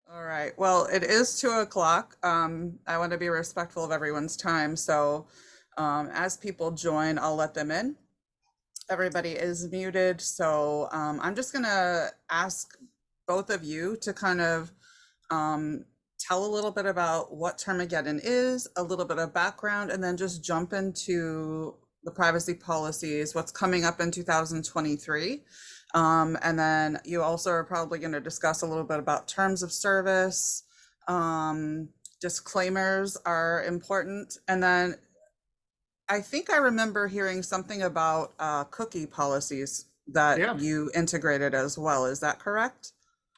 All right. Well, it is 2 o'clock. I want to be respectful of everyone's time. So, as people join, I'll let them in. Everybody is muted. So, I'm just going to ask both of you to kind of um, tell a little bit about what Termageddon is, a little bit of background, and then just jump into the privacy policies, what's coming up in 2023. And then you also are probably going to discuss a little bit about terms of service. Disclaimers are important. And then I think I remember hearing something about cookie policies that Yeah, you integrated as well. Is that correct?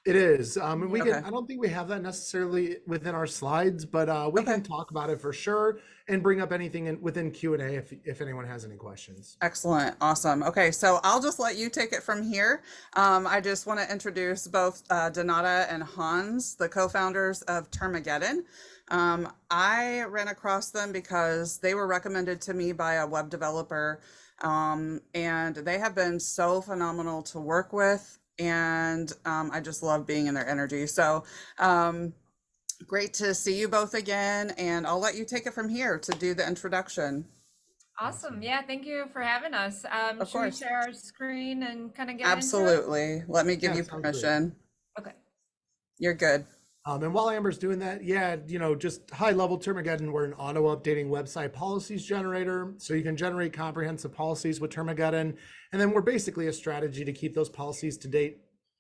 it is. And we can, Okay. I don't think we have that necessarily within our slides, but we Okay. can talk about it for sure and bring up anything within Q&A if anyone has any questions. Excellent. Awesome. Okay, so I'll just let you take it from here. I just want to introduce both Donata and Hans, the co-founders of Termageddon. I ran across them because they were recommended to me by a web developer, and they have been so phenomenal to work with. And I just love being in their energy. So great to see you both again. And I'll let you take it from here to do the introduction. Awesome. Awesome. Yeah, thank you for having us. Of Should we course. share our screen and kind of get into it? Absolutely. Let me give Yeah, you sounds great. permission. Okay. You're good. And while Amber's doing that, yeah, just high level Termageddon, we're an auto updating website policies generator. So you can generate comprehensive policies with Termageddon. And then we're basically a strategy to keep those policies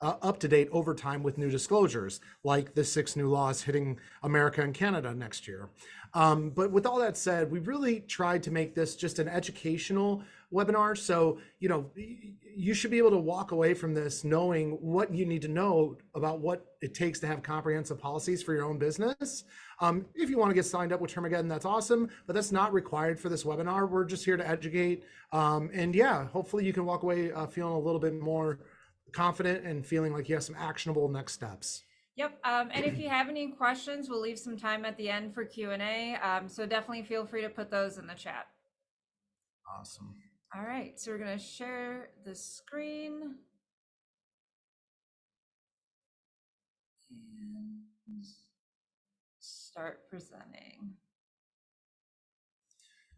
up to date over time with new disclosures, like the 6 new laws hitting America and Canada next year. But with all that said, we really tried to make this just an educational webinar. So, you should be able to walk away from this knowing what you need to know about what it takes to have comprehensive policies for your own business. If you want to get signed up with Termageddon, that's awesome, but that's not required for this webinar. We're just here to educate. And yeah, hopefully you can walk away feeling a little bit more confident and feeling like you have some actionable next steps. Yep. And if you have any questions, we'll leave some time at the end for Q&A. So definitely feel free to put those in the chat. Awesome. All right. So we're going to share the screen and start presenting.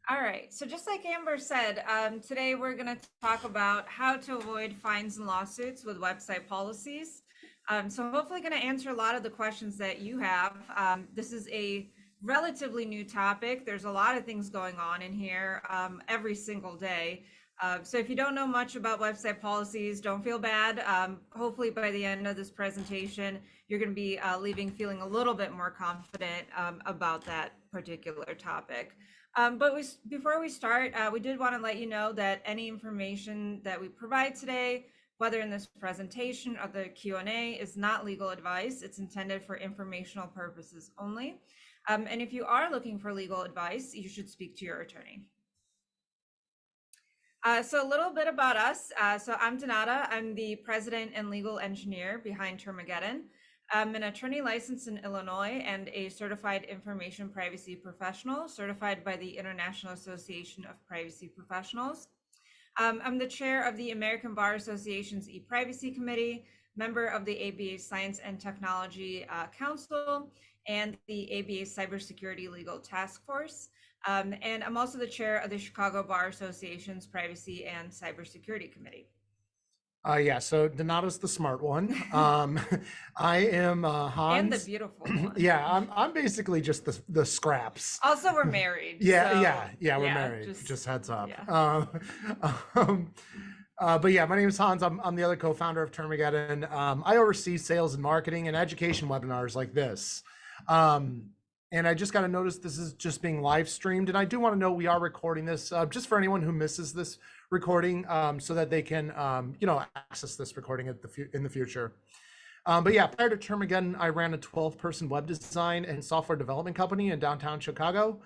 All right, so just like Amber said, today we're going to talk about how to avoid fines and lawsuits with website policies. So hopefully going to answer a lot of the questions that you have. This is a relatively new topic. There's a lot of things going on in here every single day. So if you don't know much about website policies, don't feel bad. Hopefully by the end of this presentation, you're going to be leaving feeling a little bit more confident about that particular topic. But before we start, we did want to let you know that any information that we provide today, whether in this presentation or the Q&A, is not legal advice. It's intended for informational purposes only. And if you are looking for legal advice, you should speak to your attorney. So a little bit about us. So I'm Donata. I'm the president and legal engineer behind Termageddon. I'm an attorney licensed in Illinois and a certified information privacy professional, certified by the International Association of Privacy Professionals. I'm the chair of the American Bar Association's e-privacy committee, member of the ABA Science and Technology Council, and the ABA Cybersecurity Legal Task Force. And I'm also the chair of the Chicago Bar Association's Privacy and Cybersecurity Committee. Yeah, so Donata's the smart one. I am Hans. And the beautiful one. Yeah, I'm basically just the scraps. Also, we're married. Yeah, so, we're married. Just heads up. Yeah. But yeah, my name is Hans. I'm the other co-founder of Termageddon. I oversee sales and marketing and education webinars like this. And I just got to notice this is just being live streamed. And I do want to know we are recording this just for anyone who misses this recording so that they can, access this recording in the future. But yeah, prior to Termageddon, I ran a 12-person web design and software development company in downtown Chicago.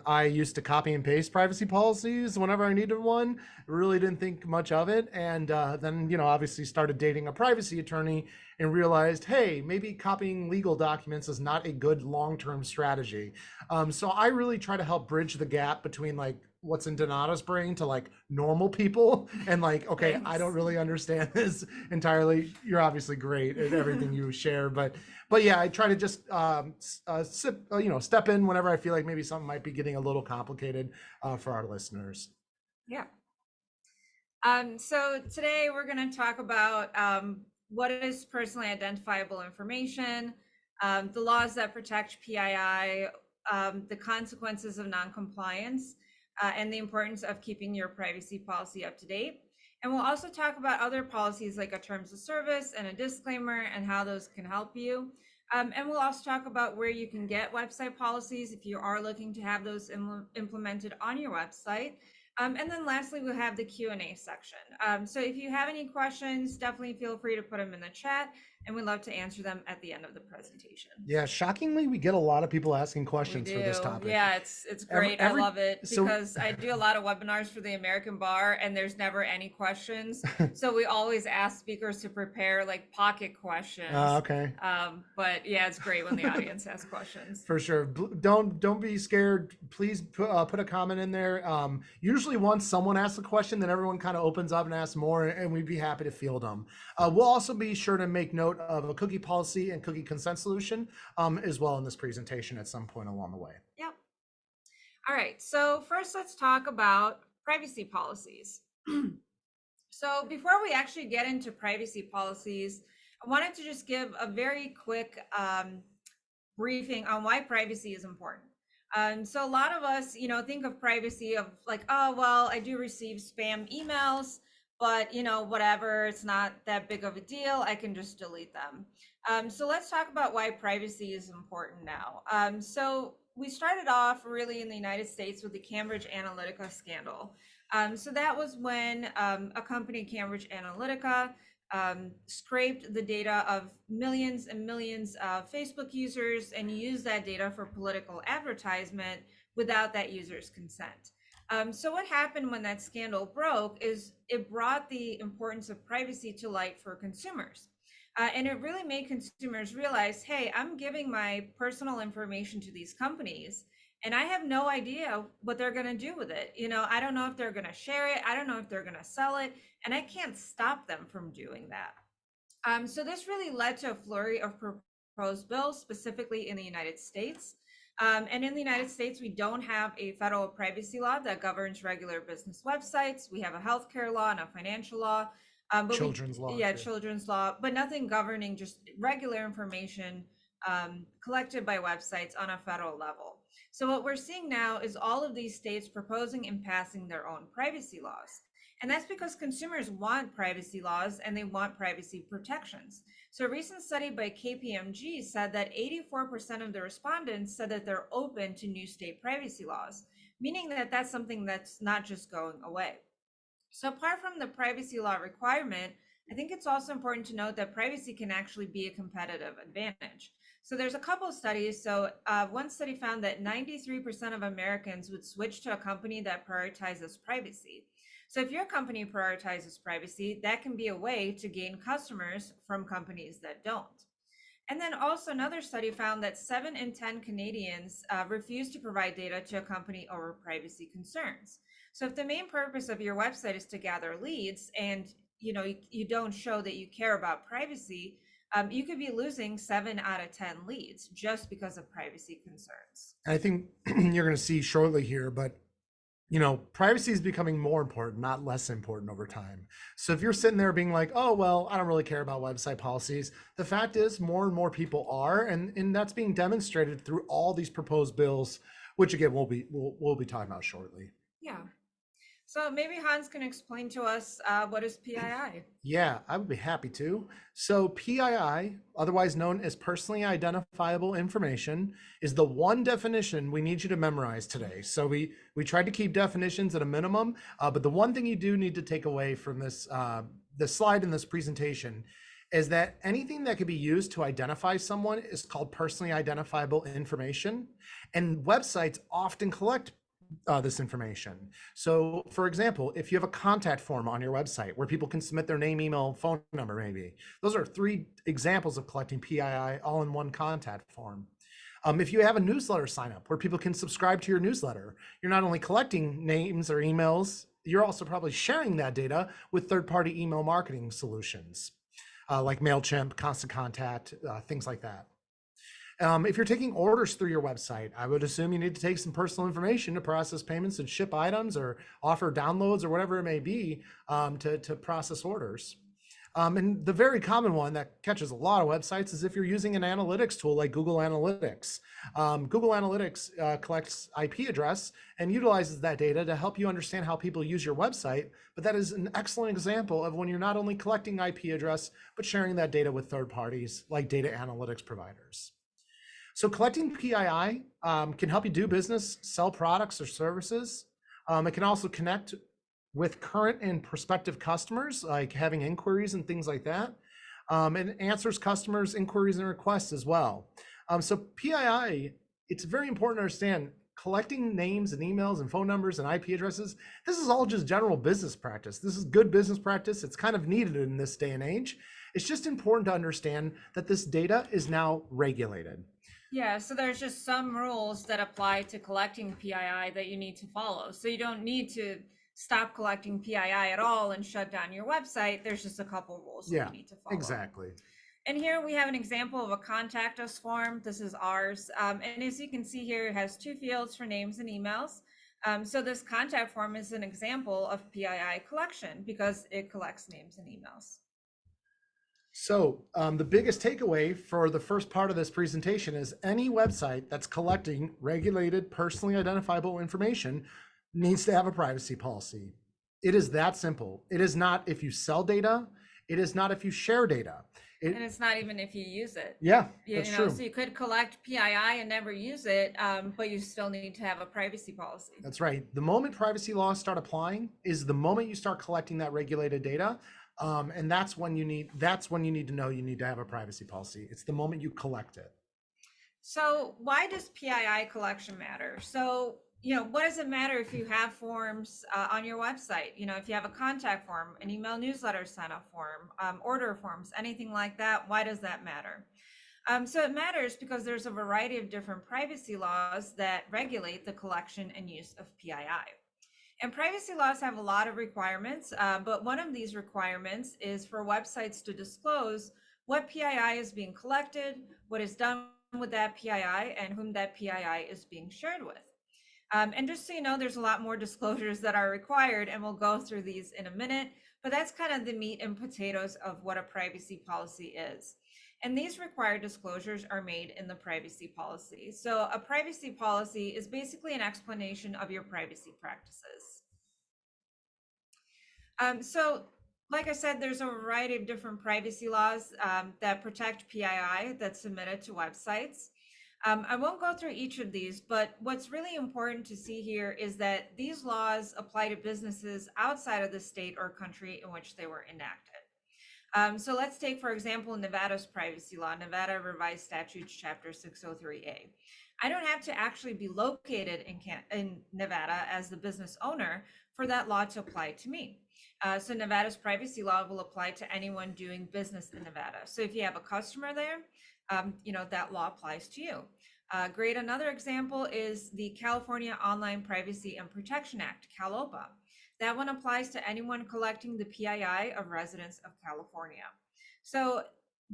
I used to copy and paste privacy policies whenever I needed one. Really didn't think much of it. And then, obviously started dating a privacy attorney and realized, hey, maybe copying legal documents is not a good long-term strategy. So I really try to help bridge the gap between like what's in Donata's brain to like normal people and like, okay, I don't Thanks. really understand this entirely. You're obviously great at everything you share, but yeah, I try to just step in whenever I feel like maybe something might be getting a little complicated for our listeners. Yeah. So today we're going to talk about what is personally identifiable information, the laws that protect PII, the consequences of noncompliance, and the importance of keeping your privacy policy up to date. And we'll also talk about other policies like a terms of service and a disclaimer and how those can help you. And we'll also talk about where you can get website policies if you are looking to have those implemented on your website. And then lastly, we'll have the Q&A section. So if you have any questions, definitely feel free to put them in the chat, and we'd love to answer them at the end of the presentation. Yeah, shockingly, we get a lot of people asking We questions for this do. topic. Yeah, it's great. I love it so- because I do a lot of webinars for the American Bar, and there's never any questions. So we always ask speakers to prepare like pocket questions. Okay. But yeah, it's great when the audience asks questions. For sure. Don't be scared. Please put a comment in there. Usually once someone asks a question, then everyone kind of opens up and asks more, and we'd be happy to field them. We'll also be sure to make note of a cookie policy and cookie consent solution as well in this presentation at some point along the way. Yep. All right. So first, let's talk about privacy policies. So before we actually get into privacy policies, I wanted to just give a very quick briefing on why privacy is important. So a lot of us, think of privacy of like, oh, well, I do receive spam emails, but whatever, it's not that big of a deal. I can just delete them. So let's talk about why privacy is important now. So we started off really in the United States with the Cambridge Analytica scandal. So that was when a company, Cambridge Analytica, scraped the data of millions and millions of Facebook users and used that data for political advertisement without that user's consent. So what happened when that scandal broke is it brought the importance of privacy to light for consumers. And it really made consumers realize, hey, I'm giving my personal information to these companies and I have no idea what they're going to do with it. I don't know if they're going to share it. I don't know if they're going to sell it. And I can't stop them from doing that. So this really led to a flurry of proposed bills, specifically in the United States. And in the United States, we don't have a federal privacy law that governs regular business websites. We have a healthcare law and a financial law. Children's law. Yeah, children's law, but nothing governing just regular information collected by websites on a federal level. So what we're seeing now is all of these states proposing and passing their own privacy laws. And that's because consumers want privacy laws and they want privacy protections. So a recent study by KPMG said that 84% of the respondents said that they're open to new state privacy laws, meaning that that's something that's not just going away. So apart from the privacy law requirement, I think it's also important to note that privacy can actually be a competitive advantage. So there's a couple of studies. So one study found that 93% of Americans would switch to a company that prioritizes privacy. So if your company prioritizes privacy, that can be a way to gain customers from companies that don't. And then also another study found that 7 in 10 Canadians refuse to provide data to a company over privacy concerns. So if the main purpose of your website is to gather leads and you don't show that you care about privacy, you could be losing 7 out of 10 leads just because of privacy concerns. I think you're going to see shortly here, but privacy is becoming more important, not less important over time. So if you're sitting there being like, oh, well, I don't really care about website policies, the fact is more and more people are, and that's being demonstrated through all these proposed bills, which again, we'll be talking about shortly. Yeah. So maybe Hans can explain to us what is PII? Yeah, I would be happy to. So PII, otherwise known as personally identifiable information, is the one definition we need you to memorize today. So we tried to keep definitions at a minimum, but the one thing you do need to take away from this slide in this presentation is that anything that could be used to identify someone is called personally identifiable information, and websites often collect this information. So for example, if you have a contact form on your website where people can submit their name, email, phone number, maybe, those are 3 examples of collecting PII all in one contact form. If you have a newsletter sign up where people can subscribe to your newsletter, you're not only collecting names or emails, you're also probably sharing that data with third-party email marketing solutions like MailChimp, Constant Contact, things like that. If you're taking orders through your website, I would assume you need to take some personal information to process payments and ship items or offer downloads or whatever it may be to process orders. And the very common one that catches a lot of websites is if you're using an analytics tool like Google Analytics. Google Analytics collects IP address and utilizes that data to help you understand how people use your website. But that is an excellent example of when you're not only collecting IP address, but sharing that data with third parties like data analytics providers. So collecting PII can help you do business, sell products or services. It can also connect with current and prospective customers, like having inquiries and things like that. And answers customers' inquiries and requests as well. So PII, it's very important to understand collecting names and emails and phone numbers and IP addresses. This is all just general business practice. This is good business practice. It's kind of needed in this day and age. It's just important to understand that this data is now regulated. Yeah, so there's just some rules that apply to collecting PII that you need to follow. So you don't need to stop collecting PII at all and shut down your website. There's just a couple rules that you need to follow. Exactly. And here we have an example of a contact us form. This is ours. And as you can see here, it has 2 fields for names and emails. So this contact form is an example of PII collection because it collects names and emails. So the biggest takeaway for the first part of this presentation is any website that's collecting regulated, personally identifiable information needs to have a privacy policy. It is that simple. It is not if you sell data. It is not if you share data. And it's not even if you use it. Yeah, that's true. So you could collect PII and never use it, but you still need to have a privacy policy. That's right. The moment privacy laws start applying is the moment you start collecting that regulated data. And that's when you need to know you need to have a privacy policy. It's the moment you collect it. So why does PII collection matter? So, what does it matter if you have forms on your website? If you have a contact form, an email newsletter sign up form, order forms, anything like that, why does that matter? So it matters because there's a variety of different privacy laws that regulate the collection and use of PII. And privacy laws have a lot of requirements, but one of these requirements is for websites to disclose what PII is being collected, what is done with that PII, and whom that PII is being shared with. And just so you know, there's a lot more disclosures that are required, and we'll go through these in a minute, but that's kind of the meat and potatoes of what a privacy policy is. And these required disclosures are made in the privacy policy. So a privacy policy is basically an explanation of your privacy practices. So like I said, there's a variety of different privacy laws that protect PII that's submitted to websites. I won't go through each of these, but what's really important to see here is that these laws apply to businesses outside of the state or country in which they were enacted. So let's take, for example, Nevada's privacy law, Nevada Revised Statutes, Chapter 603A. I don't have to actually be located in Nevada as the business owner for that law to apply to me. So Nevada's privacy law will apply to anyone doing business in Nevada. So if you have a customer there, that law applies to you. Great. Another example is the California Online Privacy and Protection Act, CalOPA. That one applies to anyone collecting the PII of residents of California. So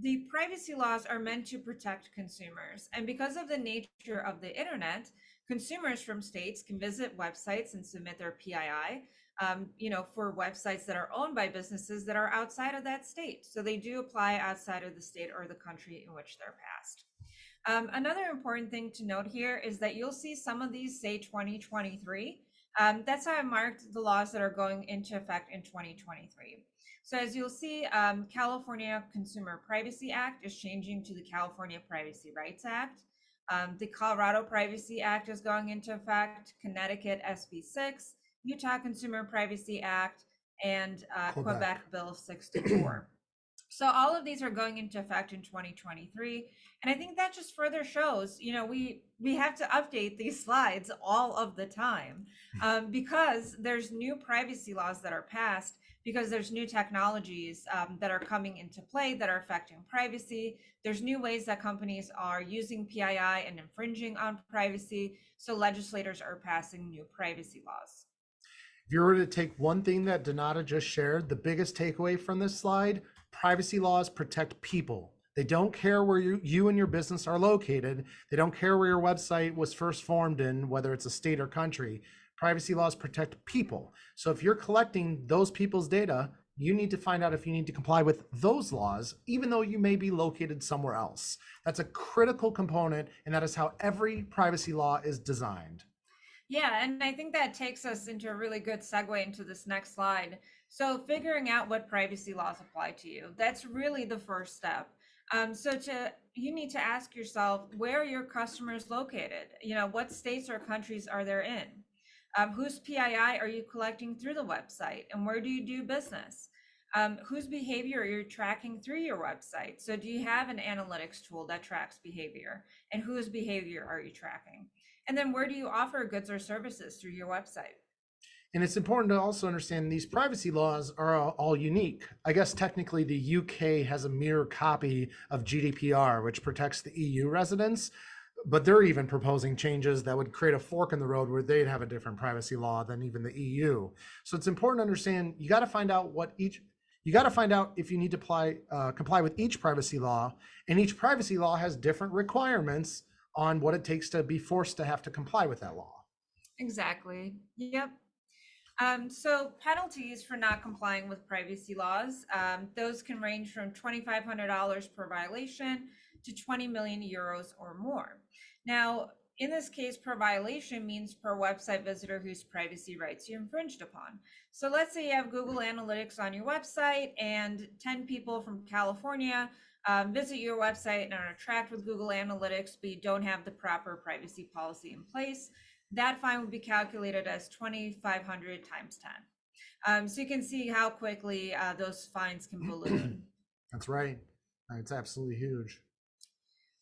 the privacy laws are meant to protect consumers. And because of the nature of the internet, consumers from states can visit websites and submit their PII, for websites that are owned by businesses that are outside of that state. So they do apply outside of the state or the country in which they're passed. Another important thing to note here is that you'll see some of these say 2023. That's how I marked the laws that are going into effect in 2023. So as you'll see, California Consumer Privacy Act is changing to the California Privacy Rights Act. The Colorado Privacy Act is going into effect, Connecticut SB 6, Utah Consumer Privacy Act, and Quebec Bill 64. So all of these are going into effect in 2023. And I think that just further shows, we have to update these slides all of the time because there's new privacy laws that are passed because there's new technologies that are coming into play that are affecting privacy. There's new ways that companies are using PII and infringing on privacy. So legislators are passing new privacy laws. If you were to take one thing that Donata just shared, the biggest takeaway from this slide, privacy laws protect people. They don't care where you and your business are located. They don't care where your website was first formed in, whether it's a state or country. Privacy laws protect people. So if you're collecting those people's data, you need to find out if you need to comply with those laws, even though you may be located somewhere else. That's a critical component, and that is how every privacy law is designed. Yeah, and I think that takes us into a really good segue into this next slide. So figuring out what privacy laws apply to you, that's really the first step. You need to ask yourself, where are your customers located? What states or countries are they in? Whose PII are you collecting through the website, and where do you do business? Whose behavior are you tracking through your website? So do you have an analytics tool that tracks behavior, and whose behavior are you tracking? And then where do you offer goods or services through your website? And it's important to also understand these privacy laws are all unique. I guess technically the UK has a mirror copy of GDPR, which protects the EU residents, but they're even proposing changes that would create a fork in the road where they'd have a different privacy law than even the EU. So it's important to understand, you got to find out if you need to comply with each privacy law, and each privacy law has different requirements on what it takes to be forced to have to comply with that law. Exactly. Yep. So penalties for not complying with privacy laws, those can range from $2,500 per violation to 20 million euros or more. Now, in this case, per violation means per website visitor whose privacy rights you infringed upon. So let's say you have Google Analytics on your website and 10 people from California visit your website and are tracked with Google Analytics, but you don't have the proper privacy policy in place. That fine would be calculated as 2,500 times 10. So you can see how quickly those fines can balloon. That's right. It's absolutely huge.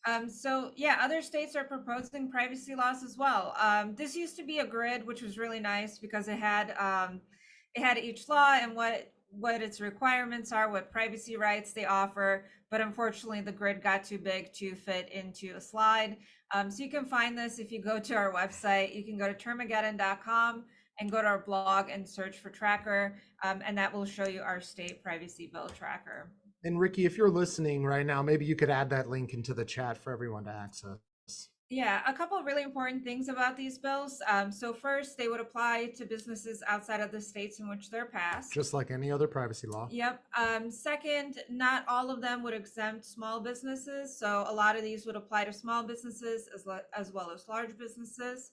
Other states are proposing privacy laws as well. This used to be a grid, which was really nice because it had each law and what its requirements are, what privacy rights they offer. But unfortunately, the grid got too big to fit into a slide. So you can find this if you go to our website. You can go to termageddon.com and go to our blog and search for tracker, and that will show you our state privacy bill tracker. And Ricky, if you're listening right now, maybe you could add that link into the chat for everyone to access. Yeah, a couple of really important things about these bills. So first, they would apply to businesses outside of the states in which they're passed. Just like any other privacy law. Yep. Second, not all of them would exempt small businesses. So a lot of these would apply to small businesses as well as large businesses.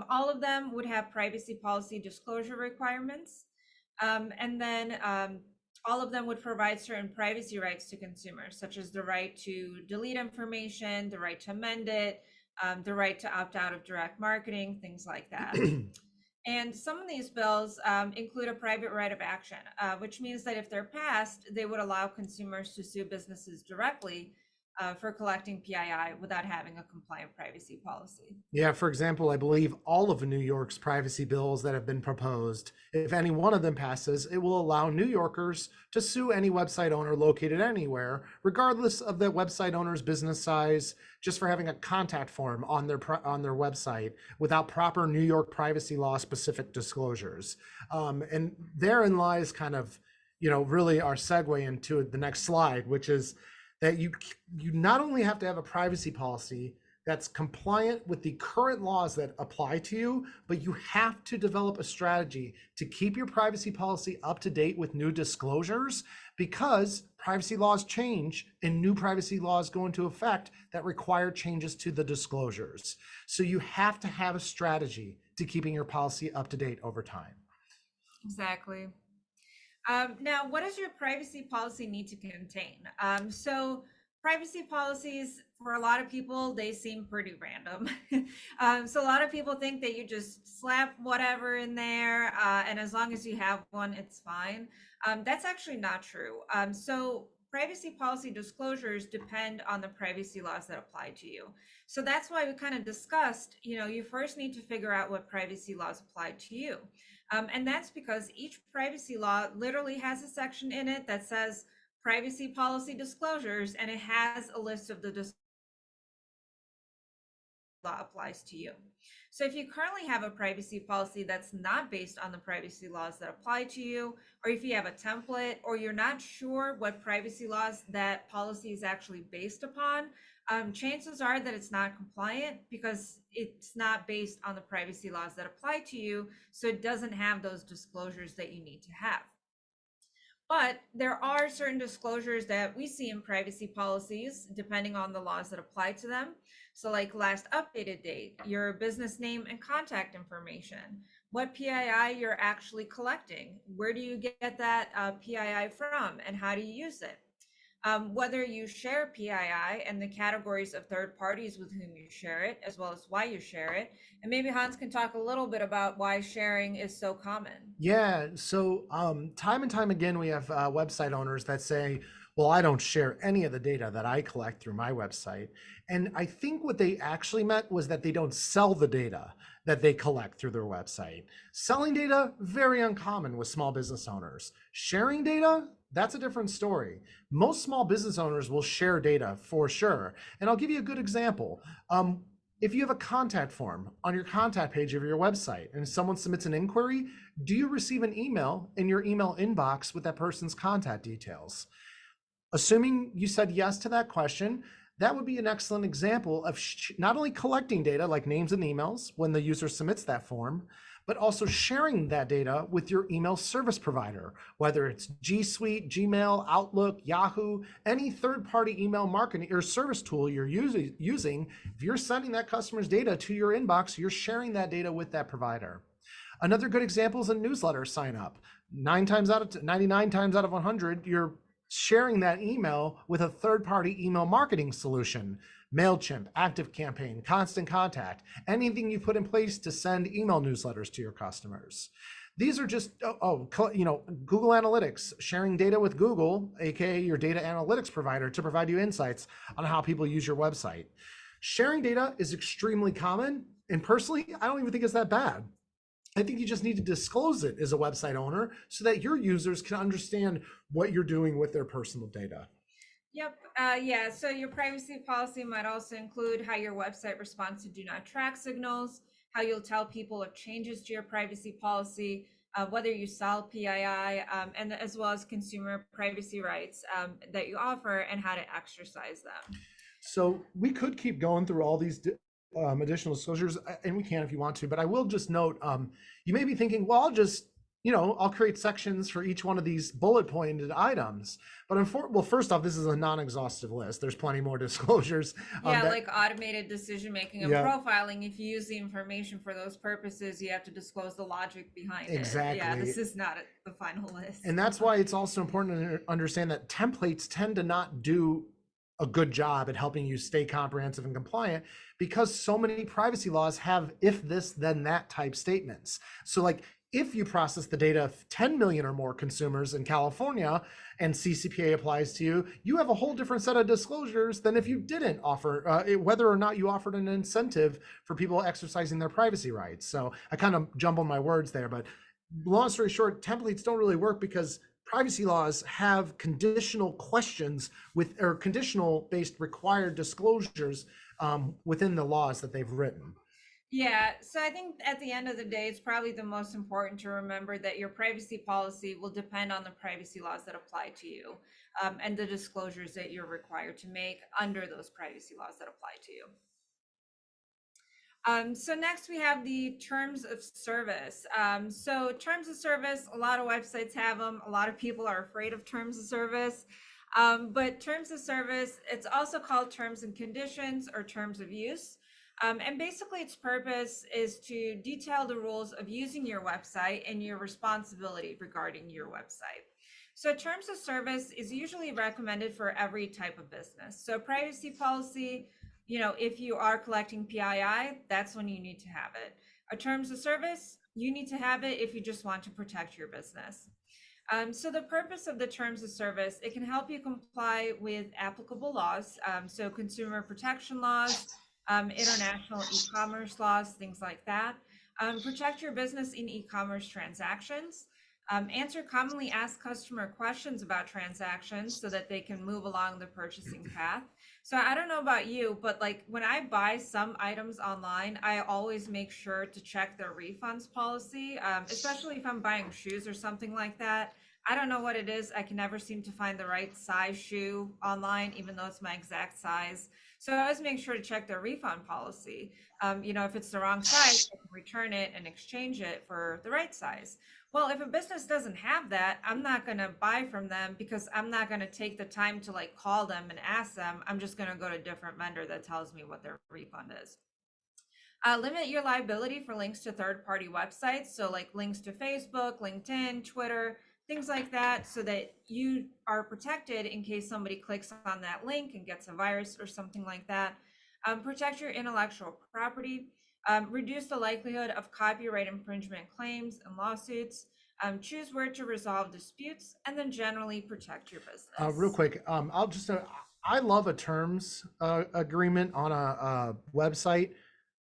All of them would have privacy policy disclosure requirements. And then all of them would provide certain privacy rights to consumers, such as the right to delete information, the right to amend it, the right to opt out of direct marketing, things like that. And some of these bills include a private right of action, which means that if they're passed, they would allow consumers to sue businesses directly for collecting PII without having a compliant privacy policy. Yeah, for example, I believe all of New York's privacy bills that have been proposed, if any one of them passes, it will allow New Yorkers to sue any website owner located anywhere, regardless of the website owner's business size, just for having a contact form on their website without proper New York privacy law specific disclosures. And therein lies kind of, really our segue into the next slide, which is that you not only have to have a privacy policy that's compliant with the current laws that apply to you, but you have to develop a strategy to keep your privacy policy up to date with new disclosures, because privacy laws change and new privacy laws go into effect that require changes to the disclosures. So you have to have a strategy to keeping your policy up to date over time. Exactly. Now, what does your privacy policy need to contain? So privacy policies, for a lot of people, they seem pretty random. So a lot of people think that you just slap whatever in there, and as long as you have one, it's fine. That's actually not true. So privacy policy disclosures depend on the privacy laws that apply to you. So that's why we kind of discussed, you first need to figure out what privacy laws apply to you. And that's because each privacy law literally has a section in it that says privacy policy disclosures, and it has a list of the law applies to you. So if you currently have a privacy policy that's not based on the privacy laws that apply to you, or if you have a template, or you're not sure what privacy laws that policy is actually based upon, chances are that it's not compliant because it's not based on the privacy laws that apply to you. So it doesn't have those disclosures that you need to have. But there are certain disclosures that we see in privacy policies, depending on the laws that apply to them. So like last updated date, your business name and contact information, what PII you're actually collecting, where do you get that PII from, and how do you use it? Whether you share PII and the categories of third parties with whom you share it, as well as why you share it. And maybe Hans can talk a little bit about why sharing is so common. Yeah, so time and time again, we have website owners that say, well, I don't share any of the data that I collect through my website. And I think what they actually meant was that they don't sell the data that they collect through their website. Selling data, very uncommon with small business owners. Sharing data, that's a different story. Most small business owners will share data for sure. And I'll give you a good example. If you have a contact form on your contact page of your website and someone submits an inquiry, do you receive an email in your email inbox with that person's contact details? Assuming you said yes to that question, that would be an excellent example of not only collecting data like names and emails when the user submits that form, but also sharing that data with your email service provider, whether it's G Suite, Gmail, Outlook, Yahoo, any third-party email marketing or service tool you're using. If you're sending that customer's data to your inbox, you're sharing that data with that provider. Another good example is a newsletter sign up. 99 times out of 100, you're sharing that email with a third-party email marketing solution. MailChimp, ActiveCampaign, Constant Contact, anything you put in place to send email newsletters to your customers. These are just, Google Analytics, sharing data with Google, aka your data analytics provider, to provide you insights on how people use your website. Sharing data is extremely common, and personally, I don't even think it's that bad. I think you just need to disclose it as a website owner so that your users can understand what you're doing with their personal data. Yep. Yeah. So your privacy policy might also include how your website responds to do not track signals, how you'll tell people of changes to your privacy policy, whether you sell PII, and as well as consumer privacy rights that you offer and how to exercise them. So we could keep going through all these additional disclosures, and we can if you want to, but I will just note, you may be thinking, well, I'll create sections for each one of these bullet pointed items. But first off, this is a non-exhaustive list. There's plenty more disclosures. Like automated decision making and profiling. If you use the information for those purposes, you have to disclose the logic behind it. Yeah, this is not the final list. And that's why it's also important to understand that templates tend to not do a good job at helping you stay comprehensive and compliant, because so many privacy laws have if this then that type statements. So like, if you process the data of 10 million or more consumers in California and CCPA applies to you, you have a whole different set of disclosures than if you didn't offer, whether or not you offered an incentive for people exercising their privacy rights. So I kind of jumbled my words there, but long story short, templates don't really work because privacy laws have conditional questions or conditional based required disclosures within the laws that they've written. Yeah, so I think at the end of the day, it's probably the most important to remember that your privacy policy will depend on the privacy laws that apply to you and the disclosures that you're required to make under those privacy laws that apply to you. So next we have the terms of service. So terms of service, a lot of websites have them. A lot of people are afraid of terms of service. But terms of service, it's also called terms and conditions or terms of use. And basically its purpose is to detail the rules of using your website and your responsibility regarding your website. So terms of service is usually recommended for every type of business. So privacy policy, if you are collecting PII, that's when you need to have it. A terms of service, you need to have it if you just want to protect your business. So the purpose of the terms of service, it can help you comply with applicable laws. So consumer protection laws, international e-commerce laws, things like that. Protect your business in e-commerce transactions. Answer commonly asked customer questions about transactions so that they can move along the purchasing path. So I don't know about you, but like when I buy some items online, I always make sure to check their refunds policy, especially if I'm buying shoes or something like that. I don't know what it is. I can never seem to find the right size shoe online, even though it's my exact size. So I always make sure to check their refund policy. If it's the wrong size, I can return it and exchange it for the right size. Well, if a business doesn't have that, I'm not going to buy from them because I'm not going to take the time to like call them and ask them. I'm just going to go to a different vendor that tells me what their refund is. Limit your liability for links to third-party websites. So like links to Facebook, LinkedIn, Twitter, things like that, so that you are protected in case somebody clicks on that link and gets a virus or something like that. Protect your intellectual property. Reduce the likelihood of copyright infringement claims and lawsuits. Choose where to resolve disputes, and then generally protect your business. Real quick, I love a terms agreement on a website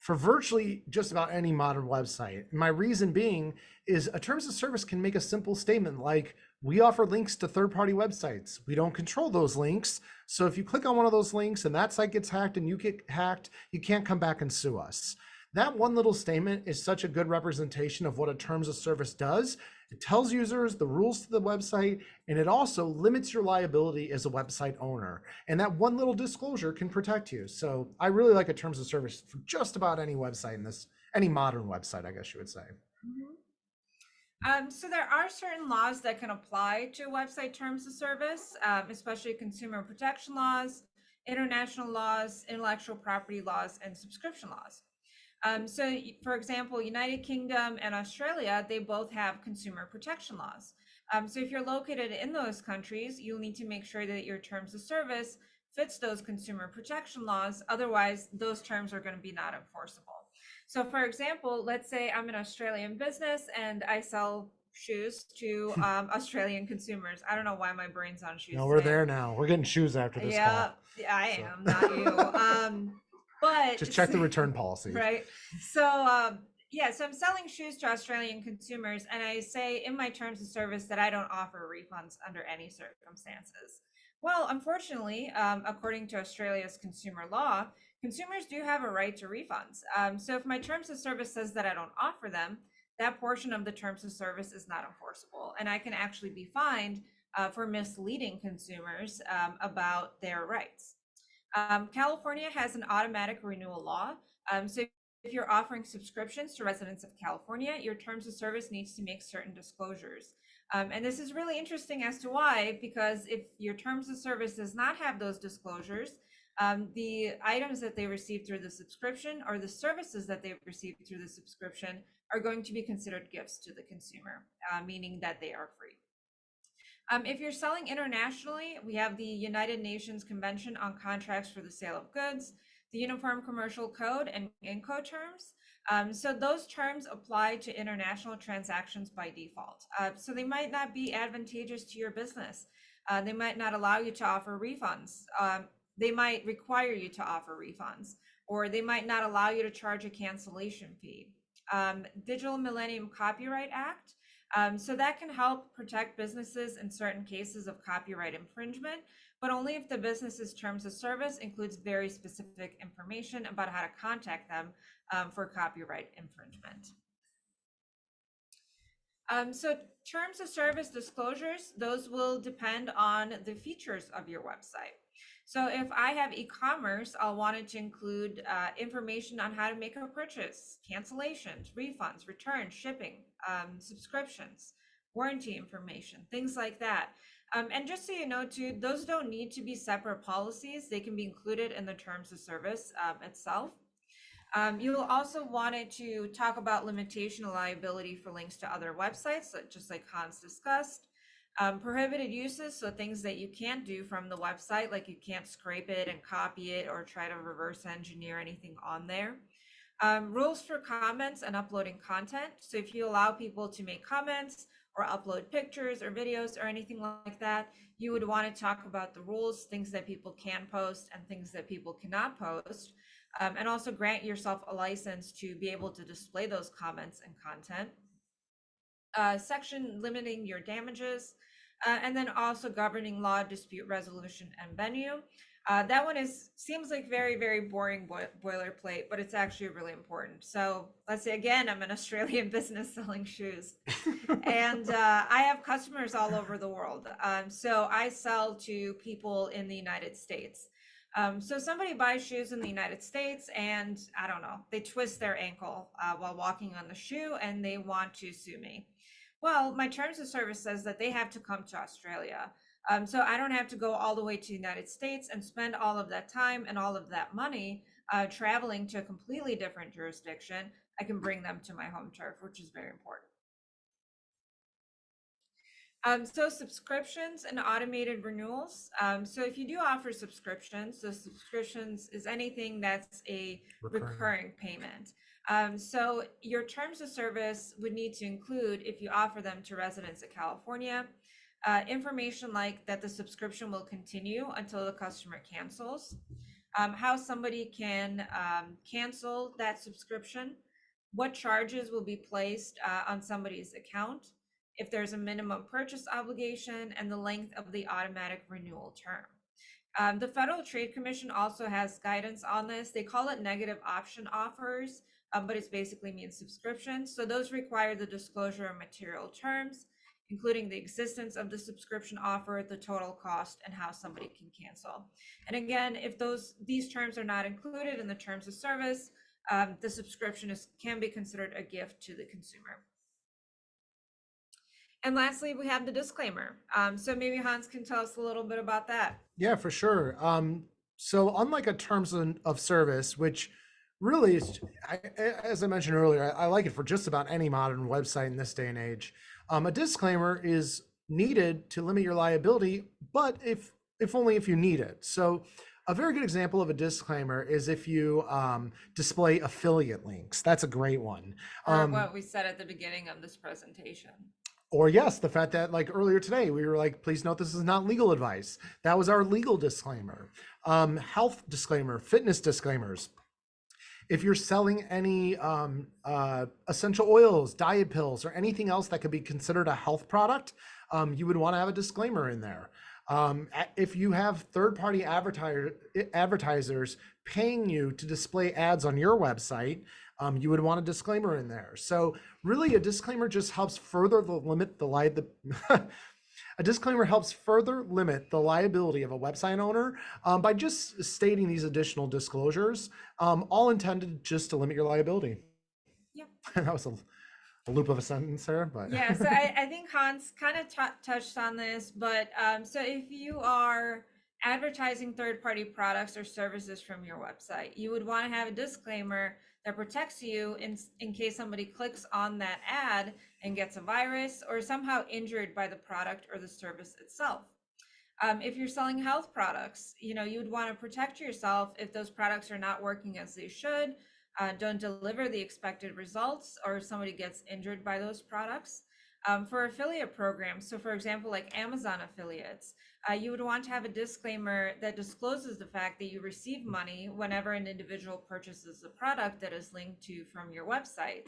for virtually just about any modern website. My reason being is a terms of service can make a simple statement like, we offer links to third-party websites. We don't control those links. So if you click on one of those links and that site gets hacked and you get hacked, you can't come back and sue us. That one little statement is such a good representation of what a terms of service does. It tells users the rules to the website, and it also limits your liability as a website owner. And that one little disclosure can protect you. So I really like a terms of service for just about any website in this, any modern website, I guess you would say. So there are certain laws that can apply to website terms of service, especially consumer protection laws, international laws, intellectual property laws, and subscription laws. So for example, United Kingdom and Australia, they both have consumer protection laws. So if you're located in those countries, you'll need to make sure that your terms of service fits those consumer protection laws. Otherwise, those terms are going to be not enforceable. So for example, let's say I'm an Australian business and I sell shoes to Australian consumers. I don't know why my brain's on shoes. No, we're there now. We're getting shoes after this yeah, call. Yeah, I am, not you. But just check the return policy. Right. So so I'm selling shoes to Australian consumers, and I say in my terms of service that I don't offer refunds under any circumstances. Well, unfortunately, according to Australia's consumer law, consumers do have a right to refunds. So if my terms of service says that I don't offer them, that portion of the terms of service is not enforceable, and I can actually be fined for misleading consumers about their rights. California has an automatic renewal law. So if you're offering subscriptions to residents of California, your terms of service needs to make certain disclosures. And this is really interesting as to why, because if your terms of service does not have those disclosures, the items that they receive through the subscription or the services that they've received through the subscription are going to be considered gifts to the consumer, meaning that they are free. If you're selling internationally, we have the United Nations Convention on Contracts for the Sale of Goods, the Uniform Commercial Code, and Incoterms. So those terms apply to international transactions by default. So they might not be advantageous to your business. They might not allow you to offer refunds. They might require you to offer refunds, or they might not allow you to charge a cancellation fee. Digital Millennium Copyright Act. So that can help protect businesses in certain cases of copyright infringement, but only if the business's terms of service includes very specific information about how to contact them for copyright infringement. So terms of service disclosures, those will depend on the features of your website. So if I have e-commerce, I'll want it to include information on how to make a purchase, cancellations, refunds, returns, shipping, subscriptions, warranty information, things like that. And just so you know too, those don't need to be separate policies. They can be included in the terms of service itself. You'll also want it to talk about limitation of liability for links to other websites, just like Hans discussed. Prohibited uses, so things that you can't do from the website, like you can't scrape it and copy it or try to reverse engineer anything on there. Rules for comments and uploading content. So if you allow people to make comments or upload pictures or videos or anything like that, you would want to talk about the rules, things that people can post and things that people cannot post. and also grant yourself a license to be able to display those comments and content. Section limiting your damages, and then also governing law, dispute resolution, and venue. That one seems like very boring boilerplate, but it's actually really important. So let's say again, I'm an Australian business selling shoes, and I have customers all over the world. So I sell to people in the United States. So somebody buys shoes in the United States, and I don't know, they twist their ankle while walking on the shoe, and they want to sue me. Well, my terms of service says that they have to come to Australia. So I don't have to go all the way to the United States and spend all of that time and all of that money traveling to a completely different jurisdiction. I can bring them to my home turf, which is very important. So subscriptions and automated renewals. So if you do offer subscriptions, so subscriptions is anything that's a recurring payment. So your terms of service would need to include, if you offer them to residents of California, information like that the subscription will continue until the customer cancels, how somebody can cancel that subscription, what charges will be placed on somebody's account, if there's a minimum purchase obligation, and the length of the automatic renewal term. The Federal Trade Commission also has guidance on this. They call it negative option offers, but it basically means subscriptions. So those require the disclosure of material terms, including the existence of the subscription offer, the total cost, and how somebody can cancel. And again, if these terms are not included in the terms of service, the subscription can be considered a gift to the consumer. And lastly, we have the disclaimer. So maybe Hans can tell us a little bit about that. Yeah, for sure. So unlike a terms of service, which really is, as I mentioned earlier, I like it for just about any modern website in this day and age. A disclaimer is needed to limit your liability, but if only if you need it. So a very good example of a disclaimer is if you display affiliate links. That's a great one. Or what we said at the beginning of this presentation. Or yes, the fact that like earlier today, we were like, please note this is not legal advice. That was our legal disclaimer. Health disclaimer, fitness disclaimers. If you're selling any essential oils, diet pills, or anything else that could be considered a health product, you would want to have a disclaimer in there. If you have third-party advertisers paying you to display ads on your website, you would want a disclaimer in there. So really a disclaimer just helps further limit the a disclaimer helps further limit the liability of a website owner by just stating these additional disclosures, all intended just to limit your liability. Yep. That was a loop of a sentence there, but yeah. So I think Hans kind of touched on this, but so if you are advertising third-party products or services from your website, you would want to have a disclaimer that protects you in case somebody clicks on that ad and gets a virus or somehow injured by the product or the service itself. If you're selling health products, you would want to protect yourself if those products are not working as they should, don't deliver the expected results, or somebody gets injured by those products. For affiliate programs, so for example, like Amazon affiliates, you would want to have a disclaimer that discloses the fact that you receive money whenever an individual purchases a product that is linked to from your website.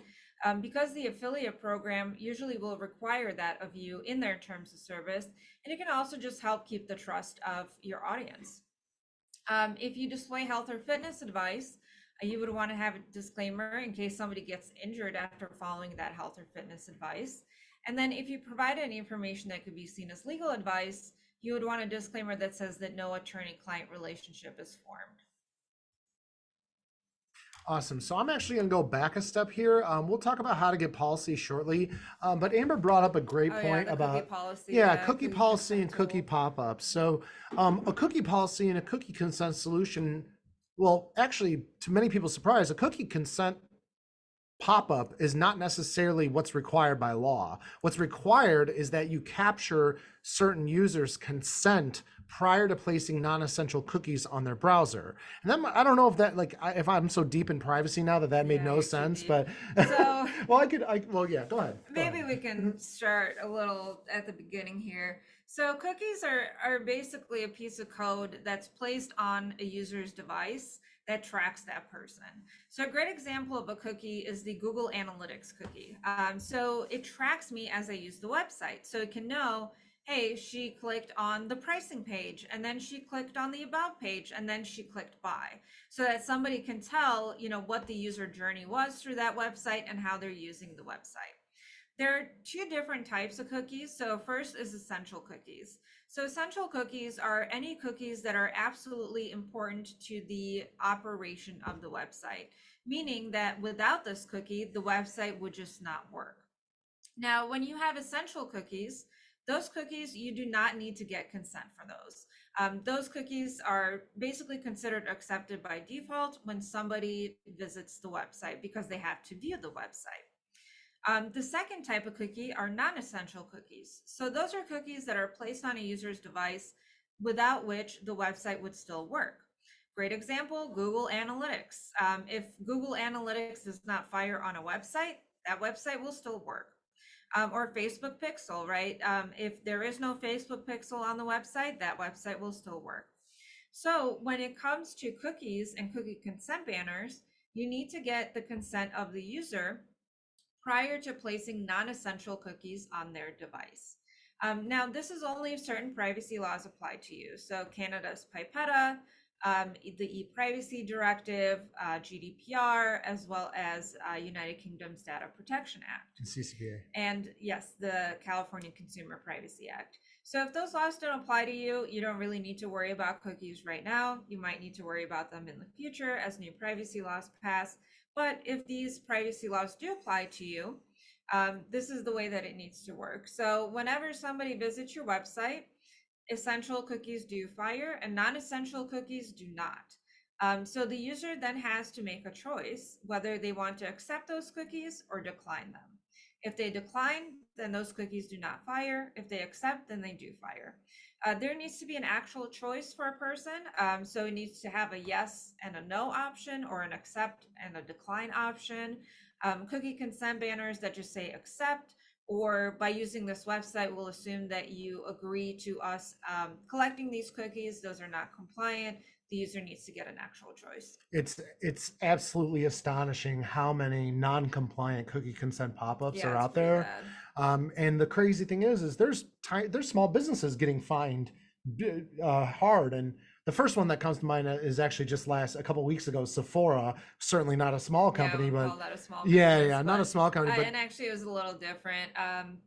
Because the affiliate program usually will require that of you in their terms of service, and it can also just help keep the trust of your audience. If you display health or fitness advice, you would want to have a disclaimer in case somebody gets injured after following that health or fitness advice. And then if you provide any information that could be seen as legal advice, you would want a disclaimer that says that no attorney-client relationship is formed. Awesome. So I'm actually going to go back a step here. We'll talk about how to get policy shortly. But Amber brought up a great point about cookie policy. Cookie policy and cookie pop-ups. So a cookie policy and a cookie consent solution, well, actually, to many people's surprise, a cookie consent pop-up is not necessarily what's required by law. What's required is that you capture certain users' consent prior to placing non-essential cookies on their browser. And then I don't know if that, if I'm so deep in privacy now that made no sense, but so well, yeah, go ahead. Maybe we can start a little at the beginning here. So cookies are basically a piece of code that's placed on a user's device that tracks that person. So a great example of a cookie is the Google Analytics cookie. So it tracks me as I use the website. So it can know, hey, she clicked on the pricing page, and then she clicked on the about page, and then she clicked buy. So that somebody can tell, what the user journey was through that website and how they're using the website. There are two different types of cookies. So first is essential cookies. So essential cookies are any cookies that are absolutely important to the operation of the website, meaning that without this cookie, the website would just not work. Now, when you have essential cookies, those cookies, you do not need to get consent for those. Those cookies are basically considered accepted by default when somebody visits the website because they have to view the website. The second type of cookie are non-essential cookies. So those are cookies that are placed on a user's device without which the website would still work. Great example, Google Analytics. If Google Analytics does not fire on a website, that website will still work. Or Facebook Pixel, right? If there is no Facebook Pixel on the website, that website will still work. So when it comes to cookies and cookie consent banners, you need to get the consent of the user prior to placing non-essential cookies on their device. Now, this is only if certain privacy laws apply to you. So Canada's PIPEDA, the e-privacy directive, GDPR, as well as United Kingdom's Data Protection Act. CCPA. And yes, the California Consumer Privacy Act. So if those laws don't apply to you, you don't really need to worry about cookies right now. You might need to worry about them in the future as new privacy laws pass. But if these privacy laws do apply to you, this is the way that it needs to work. So whenever somebody visits your website, essential cookies do fire and non-essential cookies do not. So the user then has to make a choice whether they want to accept those cookies or decline them. If they decline, then those cookies do not fire. If they accept, then they do fire. There needs to be an actual choice for a person. So it needs to have a yes and a no option, or an accept and a decline option. Cookie consent banners that just say accept, or by using this website, we'll assume that you agree to us collecting these cookies. Those are not compliant. The user needs to get an actual choice. It's absolutely astonishing how many non-compliant cookie consent pop-ups are out pretty there. bad. And the crazy thing is there's small businesses getting fined hard. And the first one that comes to mind is actually just a couple of weeks ago, Sephora. Certainly not a small company, Yeah, but call that a small yeah, business, not a but, small company. But and actually, it was a little different.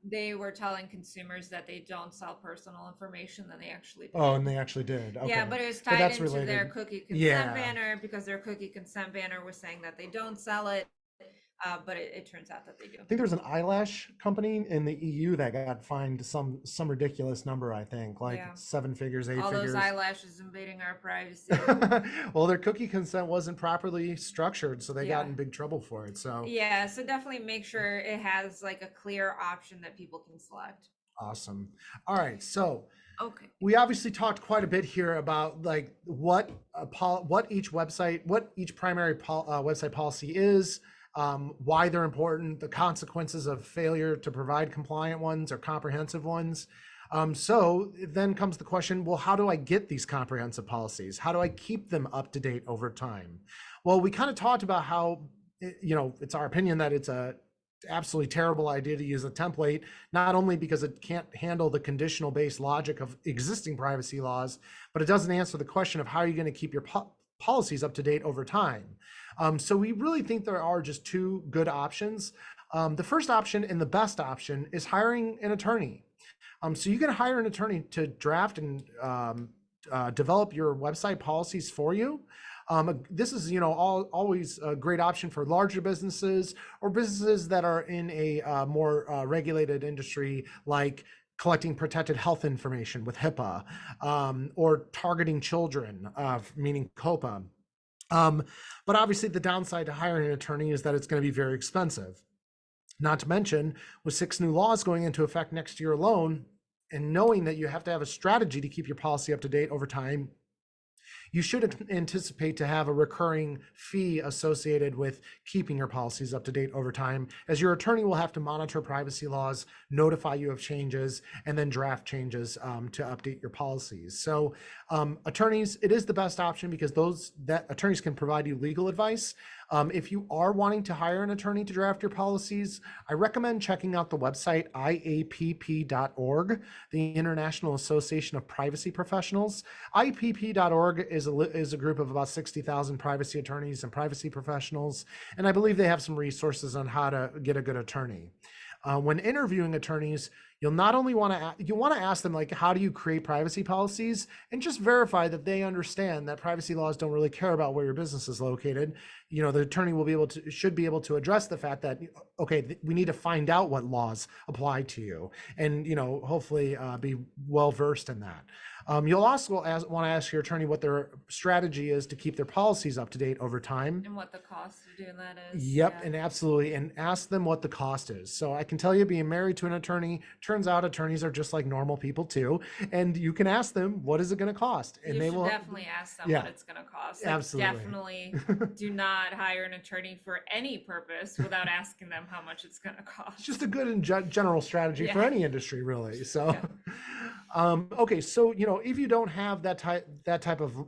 They were telling consumers that they don't sell personal information, then they actually did. oh, and they actually did. Okay. Yeah, but it was But tied that's into their related. cookie consent Yeah. banner, because their cookie consent banner was saying that they don't sell it, but it turns out that they do. I think there was an eyelash company in the EU that got fined some ridiculous number. I think like Yeah. 7 figures, 8 All figures. those eyelashes invading our privacy. Well, their cookie consent wasn't properly structured, so they got Yeah. in big trouble for it. So Yeah, so definitely make sure it has like a clear option that people can select. awesome. All right, so Okay. we obviously talked quite a bit here about like what each primary website policy is, why they're important, the consequences of failure to provide compliant ones or comprehensive ones. So then comes the question, well, how do I get these comprehensive policies? How do I keep them up to date over time? Well, we kind of talked about how, it's our opinion that it's a absolutely terrible idea to use a template, not only because it can't handle the conditional based logic of existing privacy laws, but it doesn't answer the question of how are you going to keep your policies up to date over time. So we really think there are just two good options. The first option and the best option is hiring an attorney. So you can hire an attorney to draft and develop your website policies for you. This is, always a great option for larger businesses or businesses that are in a more regulated industry, like collecting protected health information with HIPAA, or targeting children, meaning COPA. But obviously the downside to hiring an attorney is that it's going to be very expensive. Not to mention, with 6 new laws going into effect next year alone, and knowing that you have to have a strategy to keep your policy up to date over time, you should anticipate to have a recurring fee associated with keeping your policies up to date over time, as your attorney will have to monitor privacy laws, notify you of changes, and then draft changes to update your policies. So attorneys, it is the best option because attorneys can provide you legal advice. If you are wanting to hire an attorney to draft your policies, I recommend checking out the website IAPP.org, the International Association of Privacy Professionals. IAPP.org is a group of about 60,000 privacy attorneys and privacy professionals, and I believe they have some resources on how to get a good attorney. When interviewing attorneys, you'll not only want to ask them, like, how do you create privacy policies, and just verify that they understand that privacy laws don't really care about where your business is located. You know, the attorney should be able to address the fact that, okay, we need to find out what laws apply to you, and, you know, hopefully be well versed in that. You'll also want to ask your attorney what their strategy is to keep their policies up to date over time. And what the cost of doing that is. Yep, Yeah. and absolutely, and ask them what the cost is. So I can tell you, being married to an attorney, turns out attorneys are just like normal people too, and you can ask them, what is it going to cost? And You they should will definitely ask them Yeah. what it's going to cost. Like, Absolutely. definitely do not hire an attorney for any purpose without asking them how much it's going to cost. It's just a good and general strategy for Yeah. any industry, really. So, Yeah. Okay, so, you know, if you don't have that type of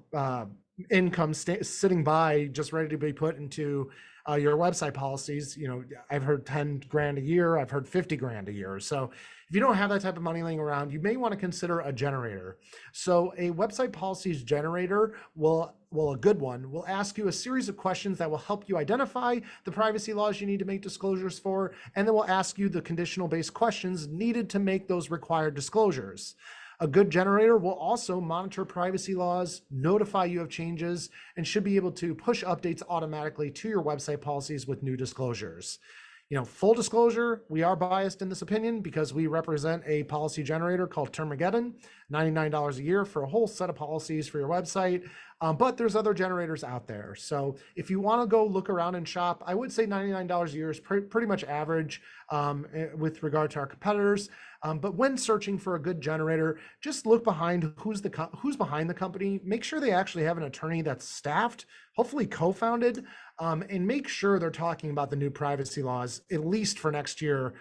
income sitting by, just ready to be put into your website policies, you know, I've heard 10 grand a year, I've heard 50 grand a year. So if you don't have that type of money laying around, you may want to consider a generator. So a website policies generator a good one, will ask you a series of questions that will help you identify the privacy laws you need to make disclosures for, and then will ask you the conditional based questions needed to make those required disclosures. A good generator will also monitor privacy laws, notify you of changes, and should be able to push updates automatically to your website policies with new disclosures. You know, full disclosure, we are biased in this opinion because we represent a policy generator called Termageddon, $99 a year for a whole set of policies for your website. But there's other generators out there. So if you want to go look around and shop, I would say $99 a year is pretty much average with regard to our competitors. But when searching for a good generator, just look behind who's behind the company. Make sure they actually have an attorney that's staffed, hopefully co-founded, and make sure they're talking about the new privacy laws, at least for next year.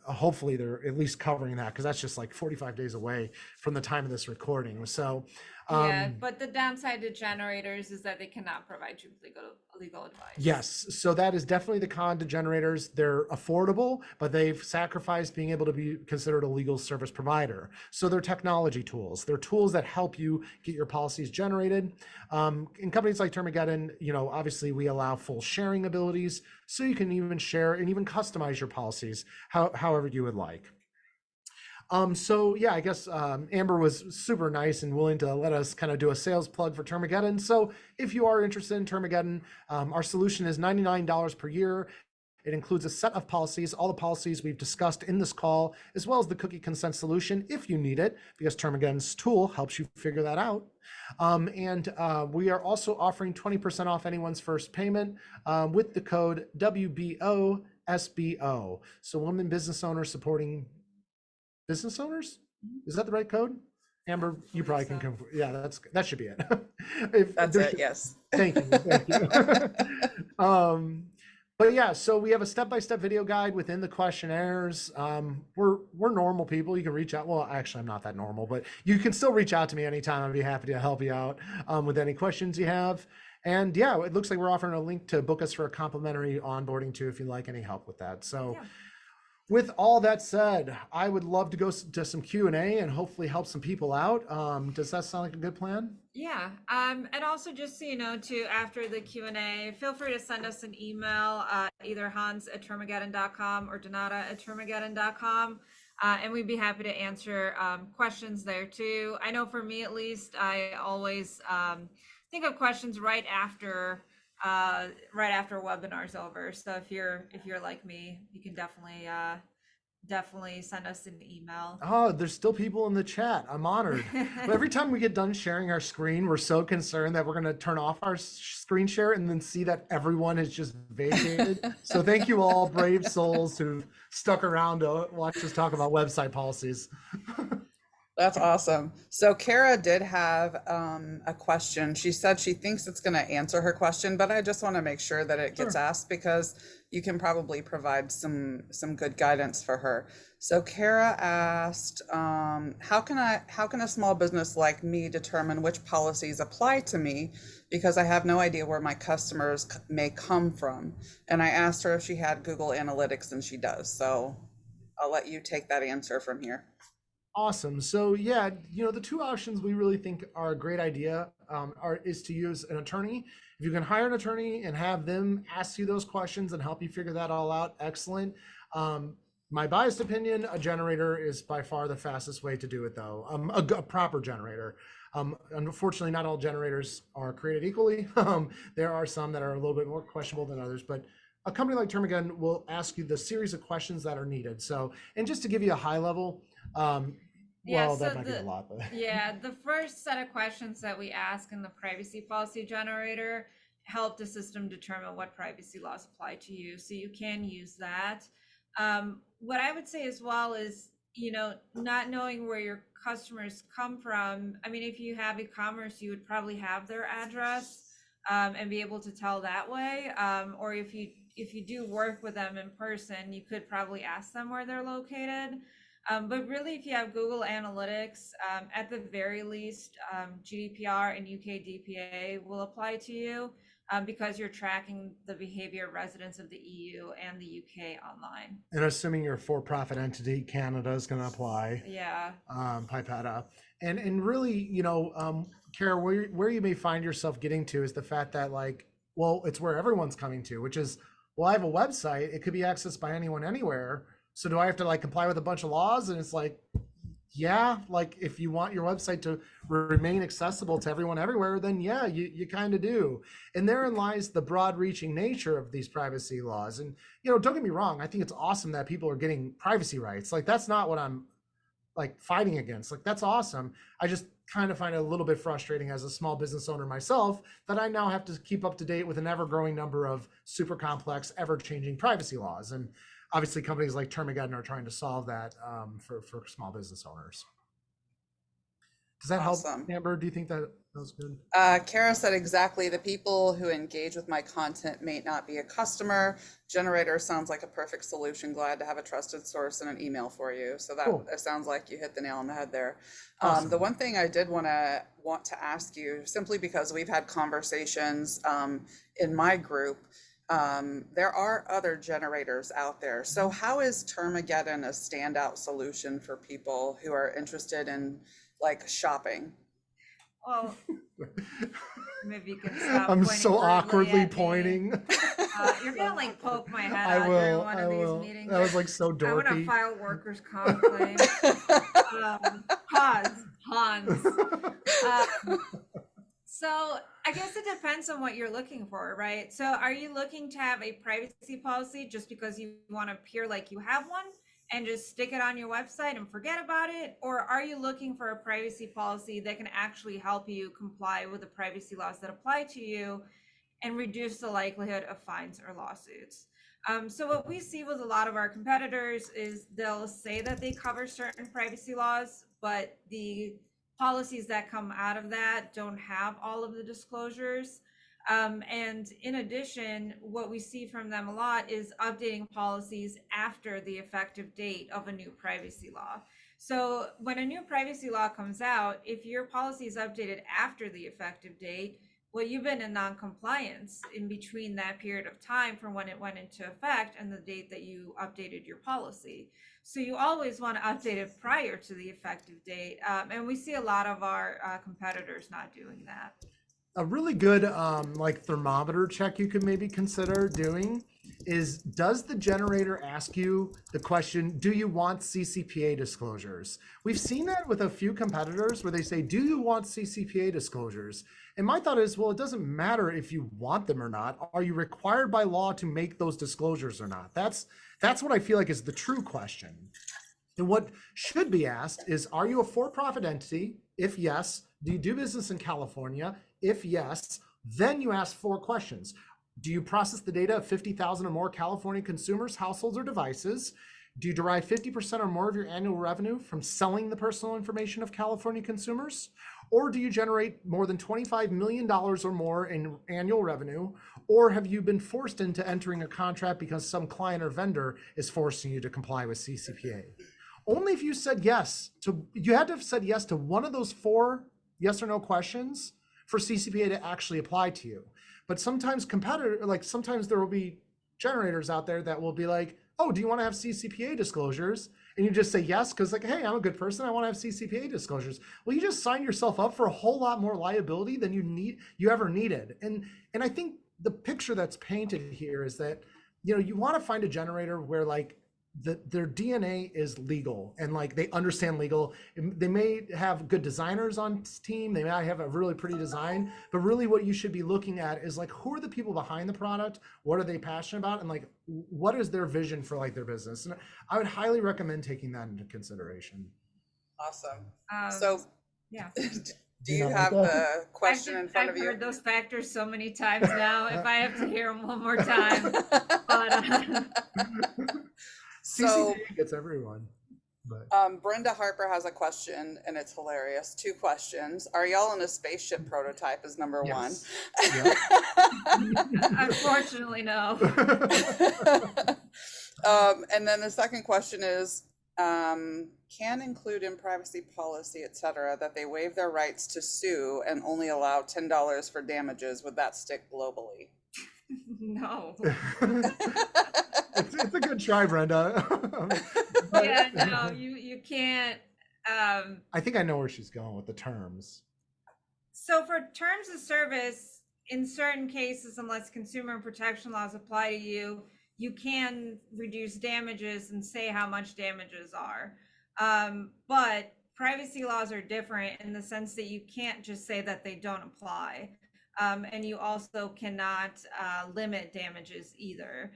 Hopefully they're at least covering that, because that's just like 45 days away from the time of this recording. So Yeah, but the downside to generators is that they cannot provide you with legal advice. yes, so that is definitely the con to generators. They're affordable, but they've sacrificed being able to be considered a legal service provider. So they're technology tools. They're tools that help you get your policies generated. In companies like Termageddon, you know, obviously we allow full sharing abilities, so you can even share and even customize your policies however you would like. So yeah, I guess Amber was super nice and willing to let us kind of do a sales plug for Termageddon. So if you are interested in Termageddon, our solution is $99 per year. It includes a set of policies, all the policies we've discussed in this call, as well as the cookie consent solution if you need it, because Termageddon's tool helps you figure that out. We are also offering 20% off anyone's first payment with the code WBOSBO. So women business owners supporting business owners? Is that the right code? Amber, you probably can confirm. Yeah, that should be it. That's it, yes. Thank you. Thank you. But yeah, so we have a step-by-step video guide within the questionnaires. We're normal people. You can reach out. Well, actually, I'm not that normal, but you can still reach out to me anytime. I'd be happy to help you out with any questions you have. And yeah, it looks like we're offering a link to book us for a complimentary onboarding too, if you'd like any help with that. So. Yeah. With all that said, I would love to go to some Q&A and hopefully help some people out. Does that sound like a good plan? Yeah. And also, just so you know, too, after the Q&A, feel free to send us an email, either hans@termageddon.com or donata@termageddon.com. And we'd be happy to answer questions there too. I know for me, at least, I always think of questions right after webinar's over. So if you're like me, you can definitely send us an email. Oh, there's still people in the chat. I'm honored. But every time we get done sharing our screen, we're so concerned that we're going to turn off our screen share and then see that everyone has just vacated. So thank you all, brave souls who stuck around to watch us talk about website policies. That's awesome. So Kara did have a question. She said she thinks it's going to answer her question, but I just want to make sure that it gets Sure. asked because you can probably provide some good guidance for her. So Kara asked, how can a small business like me determine which policies apply to me because I have no idea where my customers may come from? And I asked her if she had Google Analytics, and she does. So I'll let you take that answer from here. Awesome. So yeah, the two options we really think are a great idea is to use an attorney. If you can hire an attorney and have them ask you those questions and help you figure that all out, excellent. My biased opinion, a generator is by far the fastest way to do it, though. A proper generator. Unfortunately, not all generators are created equally. There are some that are a little bit more questionable than others, but a company like Termageddon will ask you the series of questions that are needed. So, and just to give you a high level, Yeah, well, so that might be a lot, but yeah, the first set of questions that we ask in the privacy policy generator help the system determine what privacy laws apply to you. So you can use that. What I would say as well is, not knowing where your customers come from. I mean, if you have e-commerce, you would probably have their address, and be able to tell that way. Or if you do work with them in person, you could probably ask them where they're located. But really, if you have Google Analytics, at the very least, GDPR and UK DPA will apply to you, because you're tracking the behavior of residents of the EU and the UK online. and assuming you're a for-profit entity, Canada is going to apply, Yeah. Pipetta, and really, Kara, where you may find yourself getting to is the fact that well, it's where everyone's coming to, which is, well, I have a website, it could be accessed by anyone anywhere. So do I have to comply with a bunch of laws? And it's yeah, if you want your website to remain accessible to everyone everywhere, then yeah, you kind of do. And therein lies the broad reaching nature of these privacy laws. And, don't get me wrong, I think it's awesome that people are getting privacy rights. That's not what I'm fighting against. That's awesome. I just kind of find it a little bit frustrating as a small business owner myself that I now have to keep up to date with an ever growing number of super complex, ever changing privacy laws. And obviously companies like Termageddon are trying to solve that for small business owners. Does that help, Awesome. Amber? Do you think that was good? Kara said exactly. The people who engage with my content may not be a customer. Generator sounds like a perfect solution. Glad to have a trusted source and an email for you. So that Cool. it sounds like you hit the nail on the head there. Awesome. The one thing I did want to ask you, simply because we've had conversations in my group, there are other generators out there. So how is Termageddon a standout solution for people who are interested in shopping? Well, maybe you can stop. I'm pointing so rudely awkwardly at me. pointing. You're gonna poke my head I out will. during one I of these will. meetings. That was so I want to dorky. file workers' comp claim. Pause. Hans. So I guess it depends on what you're looking for, right? So are you looking to have a privacy policy just because you want to appear like you have one and just stick it on your website and forget about it? Or are you looking for a privacy policy that can actually help you comply with the privacy laws that apply to you and reduce the likelihood of fines or lawsuits? So what we see with a lot of our competitors is they'll say that they cover certain privacy laws, but the policies that come out of that don't have all of the disclosures. And in addition, what we see from them a lot is updating policies after the effective date of a new privacy law. So when a new privacy law comes out, if your policy is updated after the effective date, well, you've been in non-compliance in between that period of time from when it went into effect and the date that you updated your policy. So you always want to update it prior to the effective date. And we see a lot of our competitors not doing that. A really good thermometer check you could maybe consider doing is, does the generator ask you the question, do you want CCPA disclosures? We've seen that with a few competitors where they say, do you want CCPA disclosures? And my thought is, well, it doesn't matter if you want them or not. Are you required by law to make those disclosures or not? That's what I feel like is the true question. And what should be asked is, are you a for-profit entity? If yes, do you do business in California? If yes, then you ask 4 questions. Do you process the data of 50,000 or more California consumers, households, or devices? Do you derive 50% or more of your annual revenue from selling the personal information of California consumers? Or do you generate more than $25 million or more in annual revenue? Or have you been forced into entering a contract because some client or vendor is forcing you to comply with CCPA? Only if you said yes to, you had to have said yes to one of those 4 yes or no questions for CCPA to actually apply to you. But sometimes sometimes there will be generators out there that will be like, oh, do you want to have CCPA disclosures? And you just say yes, because like, hey, I'm a good person, I want to have CCPA disclosures. Well, you just signed yourself up for a whole lot more liability than you ever needed. And I think the picture that's painted here is that, you want to find a generator where like their DNA is legal and like they understand legal. They may have good designers on team. They may have a really pretty design, but really what you should be looking at is like, who are the people behind the product? What are they passionate about? And like, what is their vision for like their business? And I would highly recommend taking that into consideration. Awesome. So yeah. Do you have the question in front of you? I've heard those factors so many times now. If I have to hear them one more time, but CCPA gets everyone. But Brenda Harper has a question, and it's hilarious. 2 questions. Are y'all in a spaceship prototype is number yes. 1. Yep. Unfortunately, no. And then the second question is, can include in privacy policy, etc., that they waive their rights to sue and only allow $10 for damages. Would that stick globally? No. It's a good try, Brenda. Yeah, no, you can't. I think I know where she's going with the terms. So for terms of service, in certain cases, unless consumer protection laws apply to you, you can reduce damages and say how much damages are. But privacy laws are different in the sense that you can't just say that they don't apply. And you also cannot limit damages either,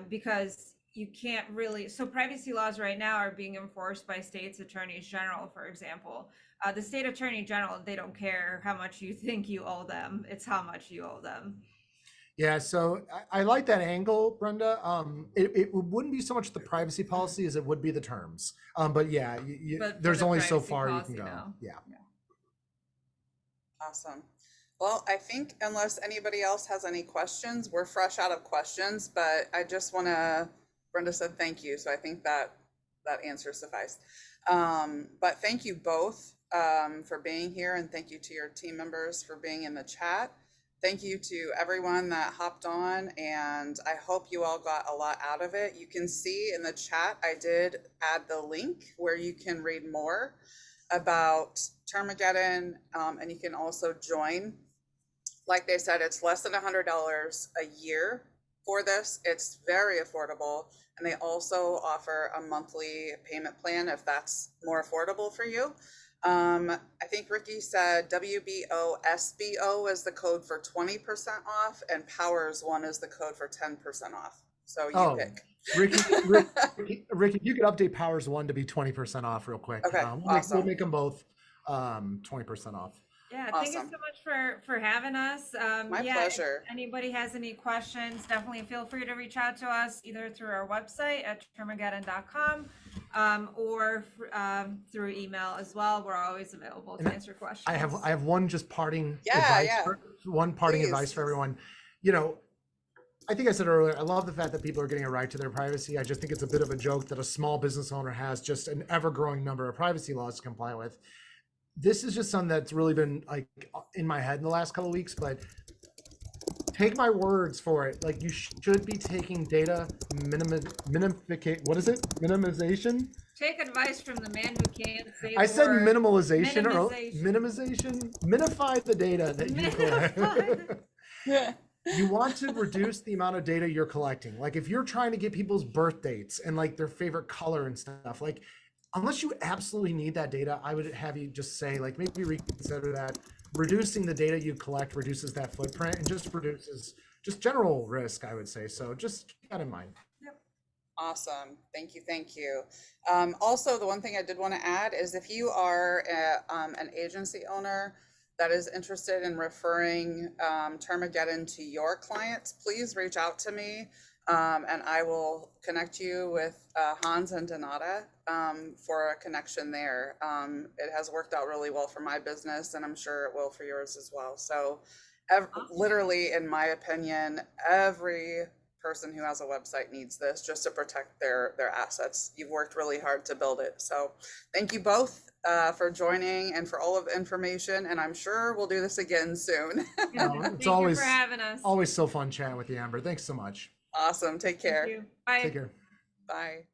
because you can't really, so privacy laws right now are being enforced by states' attorneys general, for example. The state attorney general, they don't care how much you think you owe them, it's how much you owe them. Yeah, so I like that angle, Brenda. It wouldn't be so much the privacy policy as it would be the terms. But yeah, But there's the only so privacy far you policy, can go. no. Yeah. Awesome. Well, I think unless anybody else has any questions, we're fresh out of questions, but I just want to, Brenda said thank you, so I think that answer sufficed. But thank you both for being here, and thank you to your team members for being in the chat. Thank you to everyone that hopped on, and I hope you all got a lot out of it. You can see in the chat, I did add the link where you can read more about Termageddon, and you can also join. Like they said, it's less than $100 a year for this. It's very affordable, and they also offer a monthly payment plan if that's more affordable for you. I think Ricky said WBOSBO is the code for 20% off, and Powers 1 is the code for 10% off. So you pick. Ricky, you could update Powers 1 to be 20% off real quick. Okay, We'll make them both 20% off. Yeah, thank you so much for having us. My pleasure. If anybody has any questions, definitely feel free to reach out to us either through our website at termageddon.com or through email as well. We're always available to answer questions. I have one just parting Please. advice for everyone. You know, I think I said earlier, I love the fact that people are getting a right to their privacy. I just think it's a bit of a joke that a small business owner has just an ever-growing number of privacy laws to comply with. This is just something that's really been like in my head in the last couple of weeks, but take my words for it. Like, you should be taking data minimization. Take advice from the man who can't say the I said word. minimalization or minimization. Minify the data that you collect. You want to reduce the amount of data you're collecting. Like, if you're trying to get people's birth dates and like their favorite color and stuff, like, unless you absolutely need that data, I would have you just say, like, maybe reconsider that. Reducing the data you collect reduces that footprint and just reduces just general risk, I would say. So just keep that in mind. Yep. Awesome. Thank you. Thank you. Also, the one thing I did want to add is if you are an agency owner that is interested in referring Termageddon to your clients, please reach out to me. And I will connect you with Hans and Donata for a connection there. It has worked out really well for my business, and I'm sure it will for yours as well. So, literally, in my opinion, every person who has a website needs this just to protect their assets. You've worked really hard to build it. So, thank you both for joining and for all of the information. And I'm sure we'll do this again soon. Thank It's you for having us. always so fun chatting with you, Amber. Thanks so much. Awesome. Take care. Thank you. Bye. Take care. Bye.